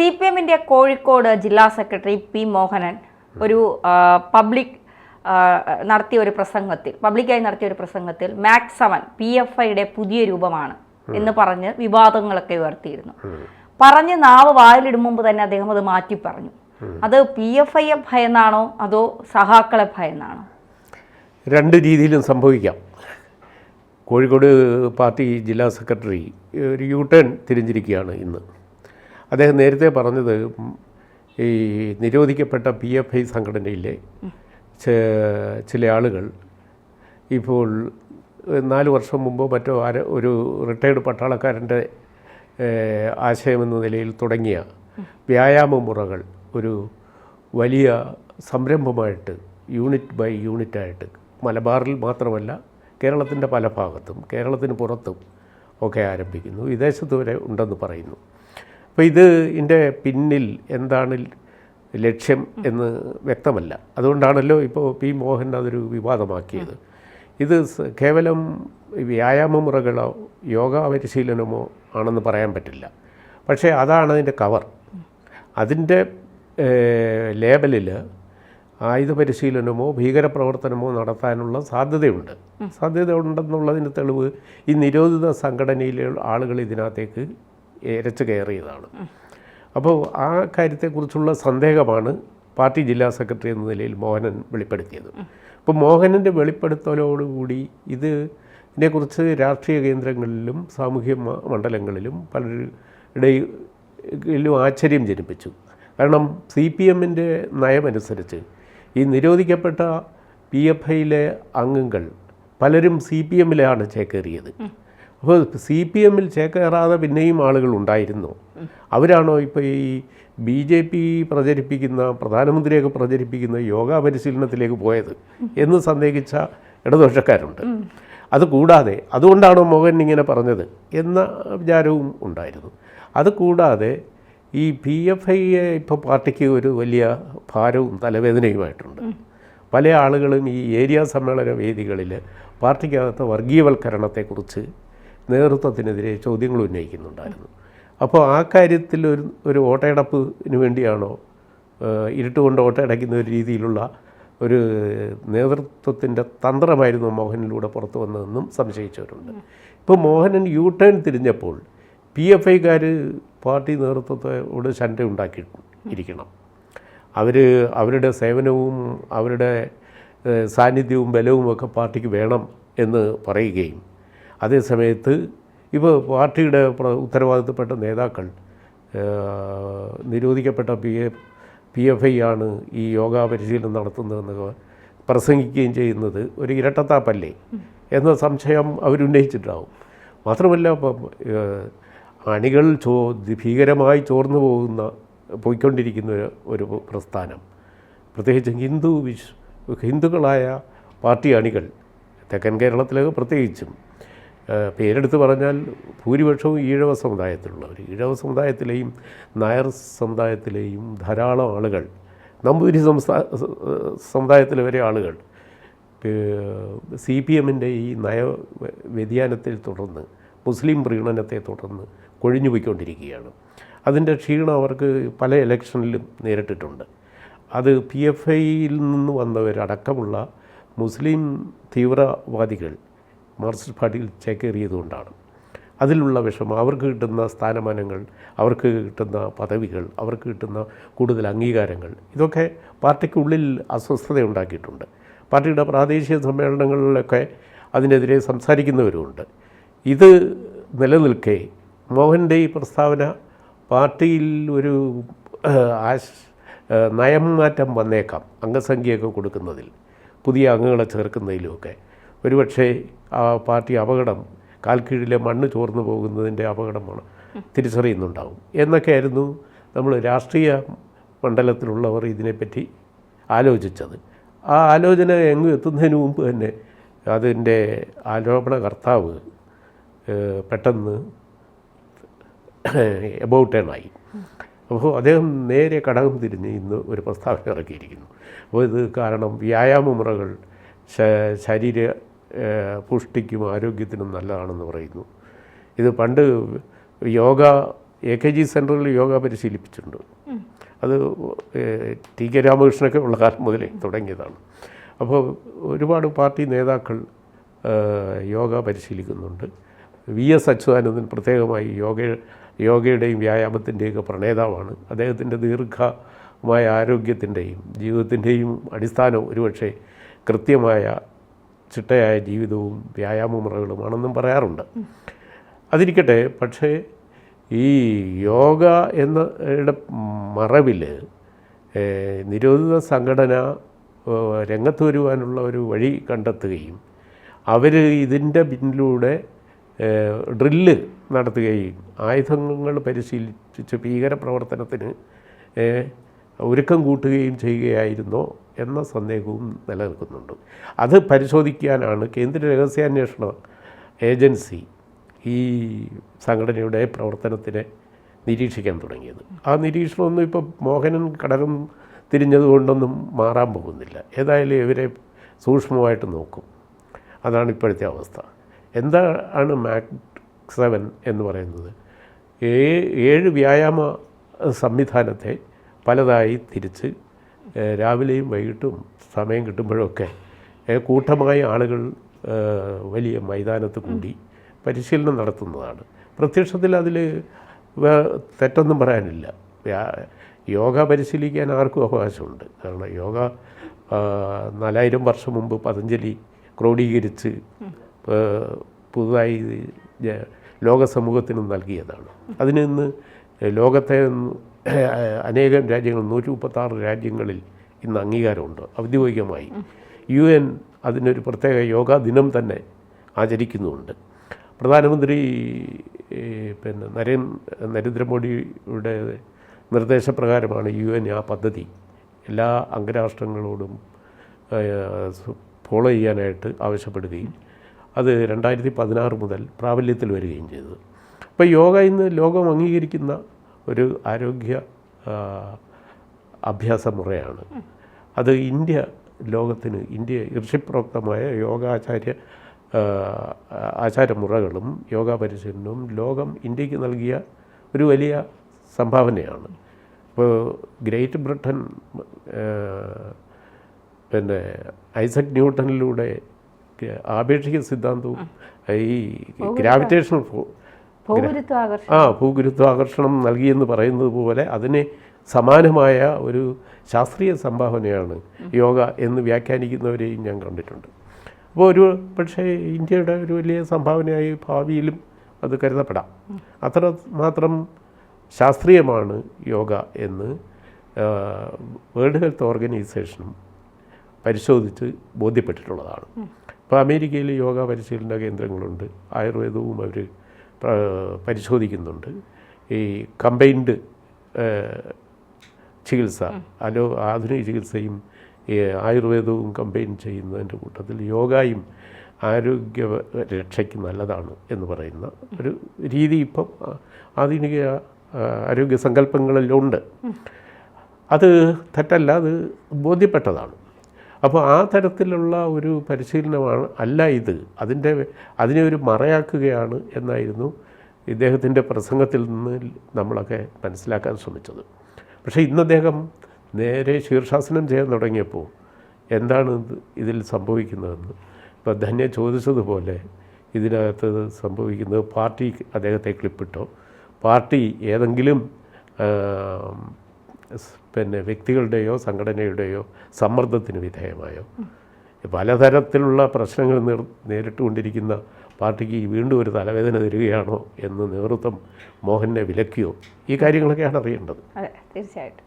CPM-ന്റെ കോഴിക്കോട് ജില്ലാ secretary P Mohanan ഒരു പബ്ലിക്കായി നടത്തിയ ഒരു പ്രസംഗത്തിൽ മാക്സ് 7 PFIയുടെ പുതിയ രൂപമാണ് എന്ന് പറഞ്ഞ് വിവാദങ്ങളൊക്കെ ഉയർത്തിയിരുന്നു. പറഞ്ഞ് നാവ് വായിലിടും മുമ്പ് തന്നെ അദ്ദേഹം അത് മാറ്റി പറഞ്ഞു. അത് PFIയെ ഭയന്നാണോ അതോ സഹാക്കളെ ഭയന്നാണോ? രണ്ട് രീതിയിലും സംഭവിക്കാം. കോഴിക്കോട് പാർട്ടി ജില്ലാ സെക്രട്ടറി ഒരു യു-ടേൺ തിരിഞ്ഞിരിക്കുകയാണ് ഇന്ന്. അദ്ദേഹം നേരത്തെ പറഞ്ഞത് ഈ നിരോധിക്കപ്പെട്ട PFI സംഘടനയിലെ ചില ആളുകൾ ഇപ്പോൾ 4 വർഷം മുമ്പോ മറ്റോ ഒരു റിട്ടയർഡ് പട്ടാളക്കാരൻ്റെ ആശയമെന്ന നിലയിൽ തുടങ്ങിയ വ്യായാമ മുറകൾ ഒരു വലിയ സംരംഭമായിട്ട് യൂണിറ്റ് ബൈ യൂണിറ്റായിട്ട് മലബാറിൽ മാത്രമല്ല കേരളത്തിൻ്റെ പല ഭാഗത്തും കേരളത്തിന് പുറത്തും ഒക്കെ ആരംഭിക്കുന്നു. വിദേശത്ത് വരെ ഉണ്ടെന്ന് പറയുന്നു. അപ്പോൾ ഇതിൻ്റെ പിന്നിൽ എന്താണ് ലക്ഷ്യം എന്ന് വ്യക്തമല്ല. അതുകൊണ്ടാണല്ലോ ഇപ്പോൾ പി മോഹൻ അതൊരു വിവാദമാക്കിയത്. ഇത് കേവലം വ്യായാമ മുറകളോ യോഗ പരിശീലനമോ ആണെന്ന് പറയാൻ പറ്റില്ല. പക്ഷേ അതാണ് അതിൻ്റെ കവർ. അതിൻ്റെ ലേബലിൽ ആയുധ പരിശീലനമോ ഭീകരപ്രവർത്തനമോ നടത്താനുള്ള സാധ്യത ഉണ്ടെന്നുള്ളതിന് തെളിവ് ഈ നിരോധിത സംഘടനയിലെ ആളുകൾ ഇതിനകത്തേക്ക് ഇരച്ചു കയറിയതാണ്. അപ്പോൾ ആ കാര്യത്തെക്കുറിച്ചുള്ള സന്ദേഹമാണ് പാർട്ടി ജില്ലാ സെക്രട്ടറി എന്ന നിലയിൽ മോഹനൻ വെളിപ്പെടുത്തിയത്. അപ്പോൾ മോഹനൻ്റെ വെളിപ്പെടുത്തലോടുകൂടി ഇതിനെക്കുറിച്ച് രാഷ്ട്രീയ കേന്ദ്രങ്ങളിലും സാമൂഹ്യ മണ്ഡലങ്ങളിലും പലരുടെയും ആശ്ചര്യം ജനിപ്പിച്ചു. കാരണം CPM-ന്റെ നയമനുസരിച്ച് ഈ നിരോധിക്കപ്പെട്ട PFIയിലെ അംഗങ്ങൾ പലരും CPM-ലാണ് ചേക്കേറിയത്. അപ്പോൾ CPM-ൽ ചേക്കേറാതെ പിന്നെയും ആളുകൾ ഉണ്ടായിരുന്നു. അവരാണോ ഇപ്പോൾ ഈ BJP പ്രചരിപ്പിക്കുന്ന പ്രധാനമന്ത്രിയൊക്കെ പ്രചരിപ്പിക്കുന്ന യോഗ പരിശീലനത്തിലേക്ക് പോയത് എന്ന് സന്ദേഹിച്ച ഇടതുപക്ഷക്കാരുണ്ട്. അതുകൂടാതെ അതുകൊണ്ടാണോ മോഹൻ ഇങ്ങനെ പറഞ്ഞത് എന്ന വിചാരവും ഉണ്ടായിരുന്നു. അതുകൂടാതെ ഈ PFIയെ ഇപ്പോൾ പാർട്ടിക്ക് ഒരു വലിയ ഭാരവും തലവേദനയുമായിട്ടുണ്ട്. പല ആളുകളും ഈ ഏരിയ സമ്മേളന വേദികളിൽ പാർട്ടിക്കകത്ത് വർഗീയവൽക്കരണത്തെക്കുറിച്ച് നേതൃത്വത്തിനെതിരെ ചോദ്യങ്ങൾ ഉന്നയിക്കുന്നുണ്ടായിരുന്നു. അപ്പോൾ ആ കാര്യത്തിൽ ഒരു വോട്ടയടപ്പിന് വേണ്ടിയാണോ ഇരുട്ടുകൊണ്ട് വോട്ടയടയ്ക്കുന്ന ഒരു രീതിയിലുള്ള ഒരു നേതൃത്വത്തിൻ്റെ തന്ത്രമായിരുന്നു മോഹനിലൂടെ പുറത്തു വന്നതെന്നും സംശയിച്ചവരുണ്ട്. ഇപ്പോൾ മോഹനൻ യു-ടേൺ തിരിഞ്ഞപ്പോൾ PFIക്കാർ പാർട്ടി നേതൃത്വത്തോട് ശണ്ട ഉണ്ടാക്കിയിരിക്കണം. അവരുടെ സേവനവും അവരുടെ സാന്നിധ്യവും ബലവും ഒക്കെ പാർട്ടിക്ക് വേണം എന്ന് പറയുകയും അതേസമയത്ത് ഇപ്പോൾ പാർട്ടിയുടെ ഉത്തരവാദിത്തപ്പെട്ട നേതാക്കൾ നിരോധിക്കപ്പെട്ട PFI ആണ് ഈ യോഗ പരിശീലനം നടത്തുന്നതെന്ന് പ്രസംഗിക്കുകയും ചെയ്യുന്നത് ഒരു ഇരട്ടത്താപ്പല്ലേ എന്ന സംശയം അവരുന്നയിച്ചിട്ടുണ്ടാവും. മാത്രമല്ല അണികൾ ഭീകരമായി ചോർന്നു പോയിക്കൊണ്ടിരിക്കുന്ന ഒരു പ്രസ്ഥാനം, പ്രത്യേകിച്ച് ഹിന്ദുക്കളായ പാർട്ടി അണികൾ തെക്കൻ കേരളത്തിലൊക്കെ പ്രത്യേകിച്ചും പേരെടുത്ത് പറഞ്ഞാൽ ഭൂരിപക്ഷവും ഈഴവ സമുദായത്തിലുള്ളവർ. ഈഴവ സമുദായത്തിലെയും നായർ സമുദായത്തിലെയും ധാരാളം ആളുകൾ, നമ്പൂതിരി സമുദായത്തിലെ വരെ ആളുകൾ CPM-ന്റെ ഈ നയ വ്യതിയാനത്തെ തുടർന്ന് മുസ്ലിം പ്രീണനത്തെ തുടർന്ന് കൊഴിഞ്ഞുപോയിക്കൊണ്ടിരിക്കുകയാണ്. അതിൻ്റെ ക്ഷീണം അവർക്ക് പല ഇലക്ഷനിലും നേരിട്ടിട്ടുണ്ട്. അത് PFIയിൽ നിന്ന് വന്നവരടക്കമുള്ള മുസ്ലിം തീവ്രവാദികൾ മാർക്സിസ്റ്റ് പാർട്ടിയിൽ ചേക്കേറിയതുകൊണ്ടാണ്. അതിലുള്ള വിഷമം, അവർക്ക് കിട്ടുന്ന സ്ഥാനമാനങ്ങൾ, അവർക്ക് കിട്ടുന്ന പദവികൾ, അവർക്ക് കിട്ടുന്ന കൂടുതൽ അംഗീകാരങ്ങൾ, ഇതൊക്കെ പാർട്ടിക്കുള്ളിൽ അസ്വസ്ഥത ഉണ്ടാക്കിയിട്ടുണ്ട്. പാർട്ടിയുടെ പ്രാദേശിക സമ്മേളനങ്ങളിലൊക്കെ അതിനെതിരെ സംസാരിക്കുന്നവരുമുണ്ട്. ഇത് നിലനിൽക്കെ മോഹൻ്റെ ഈ പ്രസ്താവന പാർട്ടിയിൽ ഒരു നയം മാറ്റം വന്നേക്കാം. അംഗസംഖ്യയൊക്കെ കൊടുക്കുന്നതിൽ, പുതിയ അംഗങ്ങളെ ചേർക്കുന്നതിലുമൊക്കെ ഒരുപക്ഷെ ആ പാർട്ടി അപകടം, കാൽക്കീഴിലെ മണ്ണ് ചോർന്നു പോകുന്നതിൻ്റെ അപകടമാണ് തിരിച്ചറിയുന്നുണ്ടാവും എന്നൊക്കെയായിരുന്നു നമ്മൾ രാഷ്ട്രീയ മണ്ഡലത്തിലുള്ളവർ ഇതിനെപ്പറ്റി ആലോചിച്ചത്. ആ ആലോചന എങ്ങും എത്തുന്നതിന് മുമ്പ് തന്നെ അതിൻ്റെ ആരോപണകർത്താവ് പെട്ടെന്ന് എബൌട്ട് ടേണായി. അപ്പോൾ അദ്ദേഹം നേരെ കടകം തിരിഞ്ഞ് ഇന്ന് ഒരു പ്രസ്താവന ഇറക്കിയിരിക്കുന്നു. അപ്പോൾ ഇത് കാരണം വ്യായാമ മുറകൾ ശരീര പുഷ്ടിക്കും ആരോഗ്യത്തിനും നല്ലതാണെന്ന് പറയുന്നു. ഇത് പണ്ട് യോഗ AKG സെൻറ്ററിൽ യോഗ പരിശീലിപ്പിച്ചിട്ടുണ്ട്. അത് TK രാമകൃഷ്ണനൊക്കെ ഉള്ള കാലം മുതലേ തുടങ്ങിയതാണ്. അപ്പോൾ ഒരുപാട് പാർട്ടി നേതാക്കൾ യോഗ പരിശീലിക്കുന്നുണ്ട്. VS അച്യുതാനന്ദൻ പ്രത്യേകമായി യോഗയുടെയും വ്യായാമത്തിൻ്റെയൊക്കെ പ്രണേതാവാണ്. അദ്ദേഹത്തിൻ്റെ ദീർഘമായ ആരോഗ്യത്തിൻ്റെയും ജീവിതത്തിൻ്റെയും അടിസ്ഥാനം ഒരുപക്ഷെ കൃത്യമായ ചിട്ടയായ ജീവിതവും വ്യായാമ മുറകളുമാണെന്നും പറയാറുണ്ട്. അതിരിക്കട്ടെ, പക്ഷേ ഈ യോഗ എന്നയുടെ മറവിൽ നിരോധിത സംഘടന രംഗത്ത് വരുവാനുള്ള ഒരു വഴി കണ്ടെത്തുകയും അവർ ഇതിൻ്റെ പിന്നിലൂടെ ഡ്രില്ല് നടത്തുകയും ആയുധങ്ങൾ പരിശീലിച്ച് ഭീകരപ്രവർത്തനത്തിന് ഒരുക്കം കൂട്ടുകയും ചെയ്യുകയായിരുന്നോ എന്ന സന്ദേഹവും നിലനിൽക്കുന്നുണ്ട്. അത് പരിശോധിക്കാനാണ് കേന്ദ്ര രഹസ്യാന്വേഷണ ഏജൻസി ഈ സംഘടനയുടെ പ്രവർത്തനത്തിനെ നിരീക്ഷിക്കാൻ തുടങ്ങിയത്. ആ നിരീക്ഷണമൊന്നും ഇപ്പോൾ മോഹനൻ കടകം തിരിഞ്ഞതുകൊണ്ടൊന്നും മാറാൻ പോകുന്നില്ല. ഏതായാലും ഇവരെ സൂക്ഷ്മമായിട്ട് നോക്കും. അതാണ് ഇപ്പോഴത്തെ അവസ്ഥ. എന്താണ് മാക് 7 എന്ന് പറയുന്നത്? 7 വ്യായാമ സംവിധാനത്തെ പലതായി തിരിച്ച് രാവിലെയും വൈകിട്ടും സമയം കിട്ടുമ്പോഴൊക്കെ കൂട്ടമായി ആളുകൾ വലിയ മൈതാനത്ത് കൂടി പരിശീലനം നടത്തുന്നതാണ്. പ്രത്യക്ഷത്തിൽ അതിൽ തെറ്റൊന്നും പറയാനില്ല. യോഗ പരിശീലിക്കാൻ ആർക്കും അവകാശമുണ്ട്. കാരണം യോഗ 4000 വർഷം മുമ്പ് പതഞ്ജലി ക്രോഡീകരിച്ച് പുതുതായി ലോക സമൂഹത്തിന് നൽകിയതാണ്. അതിന് ഇന്ന് ലോകത്തെ അനേകം രാജ്യങ്ങൾ 136 രാജ്യങ്ങളിൽ ഇന്ന് അംഗീകാരമുണ്ട് ഔദ്യോഗികമായി. UN അതിനൊരു പ്രത്യേക യോഗാ ദിനം തന്നെ ആചരിക്കുന്നുമുണ്ട്. പ്രധാനമന്ത്രി നരേന്ദ്രമോദിയുടെ നിർദ്ദേശപ്രകാരമാണ് UN ആ പദ്ധതി എല്ലാ അംഗരാഷ്ട്രങ്ങളോടും ഫോളോ ചെയ്യാനായിട്ട് ആവശ്യപ്പെടുകയും അത് 2016 മുതൽ പ്രാബല്യത്തിൽ വരികയും ചെയ്തത്. അപ്പോൾ യോഗ ഇന്ന് ലോകം അംഗീകരിക്കുന്ന ഒരു ആരോഗ്യ അഭ്യാസ മുറയാണ്. അത് ലോകത്തിന് ഋഷിപ്രോക്തമായ ആചാരമുറകളും യോഗ പരിശീലനവും ലോകം ഇന്ത്യക്ക് നൽകിയ ഒരു വലിയ സംഭാവനയാണ്. ഇപ്പോൾ ഗ്രേറ്റ് ബ്രിട്ടൻ ഐസക് ന്യൂട്ടനിലൂടെ ആപേക്ഷിക സിദ്ധാന്തവും ഈ ഗ്രാവിറ്റേഷണൽ ഭൂഗുരുത്വാകർഷണം നൽകിയെന്ന് പറയുന്നത് പോലെ അതിനെ സമാനമായ ഒരു ശാസ്ത്രീയ സംഭാവനയാണ് യോഗ എന്ന് വ്യാഖ്യാനിക്കുന്നവരെയും ഞാൻ കണ്ടിട്ടുണ്ട്. അപ്പോൾ പക്ഷേ ഇന്ത്യയുടെ ഒരു വലിയ സംഭാവനയായി ഭാവിയിലും അത് കരുതപ്പെടാം. അത്രമാത്രം ശാസ്ത്രീയമാണ് യോഗ എന്ന് വേൾഡ് ഹെൽത്ത് ഓർഗനൈസേഷനും പരിശോധിച്ച് ബോധ്യപ്പെട്ടിട്ടുള്ളതാണ്. ഇപ്പോൾ അമേരിക്കയിൽ യോഗ പരിശീലന കേന്ദ്രങ്ങളുണ്ട്. ആയുർവേദവും അവർ പരിശോധിക്കുന്നുണ്ട്. ഈ കമ്പൈൻഡ് ചികിത്സ, ആധുനിക ചികിത്സയും ആയുർവേദവും കമ്പൈൻ ചെയ്യുന്നതിൻ്റെ കൂട്ടത്തിൽ യോഗയും ആരോഗ്യ രക്ഷയ്ക്ക് നല്ലതാണ് എന്ന് പറയുന്ന ഒരു രീതി ഇപ്പം ആധുനിക ആരോഗ്യ സങ്കല്പങ്ങളിലുണ്ട്. അത് തെറ്റല്ല, അത് ബോധ്യപ്പെട്ടതാണ്. അപ്പോൾ ആ തരത്തിലുള്ള ഒരു പരിശീലനമാണ് അല്ല ഇത്. അതിനെ ഒരു മറയാക്കുകയാണ് എന്നായിരുന്നു ഇദ്ദേഹത്തിൻ്റെ പ്രസംഗത്തിൽ നിന്ന് നമ്മളൊക്കെ മനസ്സിലാക്കാൻ ശ്രമിച്ചത്. പക്ഷേ ഇന്ന് അദ്ദേഹം നേരെ ശീർഷാസനം ചെയ്യാൻ തുടങ്ങിയപ്പോൾ എന്താണ് ഇതിൽ സംഭവിക്കുന്നതെന്ന് ഇപ്പോൾ ധന്യ ചോദിച്ചതുപോലെ ഇതിനകത്ത് സംഭവിക്കുന്നത് പാർട്ടി അദ്ദേഹത്തെ ക്ലിപ്പിട്ടോ, പാർട്ടി ഏതെങ്കിലും വ്യക്തികളുടെയോ സംഘടനയുടെയോ സമ്മർദ്ദത്തിന് വിധേയമായോ, പലതരത്തിലുള്ള പ്രശ്നങ്ങൾ നേരിട്ടുകൊണ്ടിരിക്കുന്ന പാർട്ടിക്ക് വീണ്ടും ഒരു തലവേദന തരികയാണോ എന്ന് നേതൃത്വം മോഹനെ വിലക്കിയോ, ഈ കാര്യങ്ങളൊക്കെയാണ് അറിയേണ്ടത്. അതെ, തീർച്ചയായിട്ടും.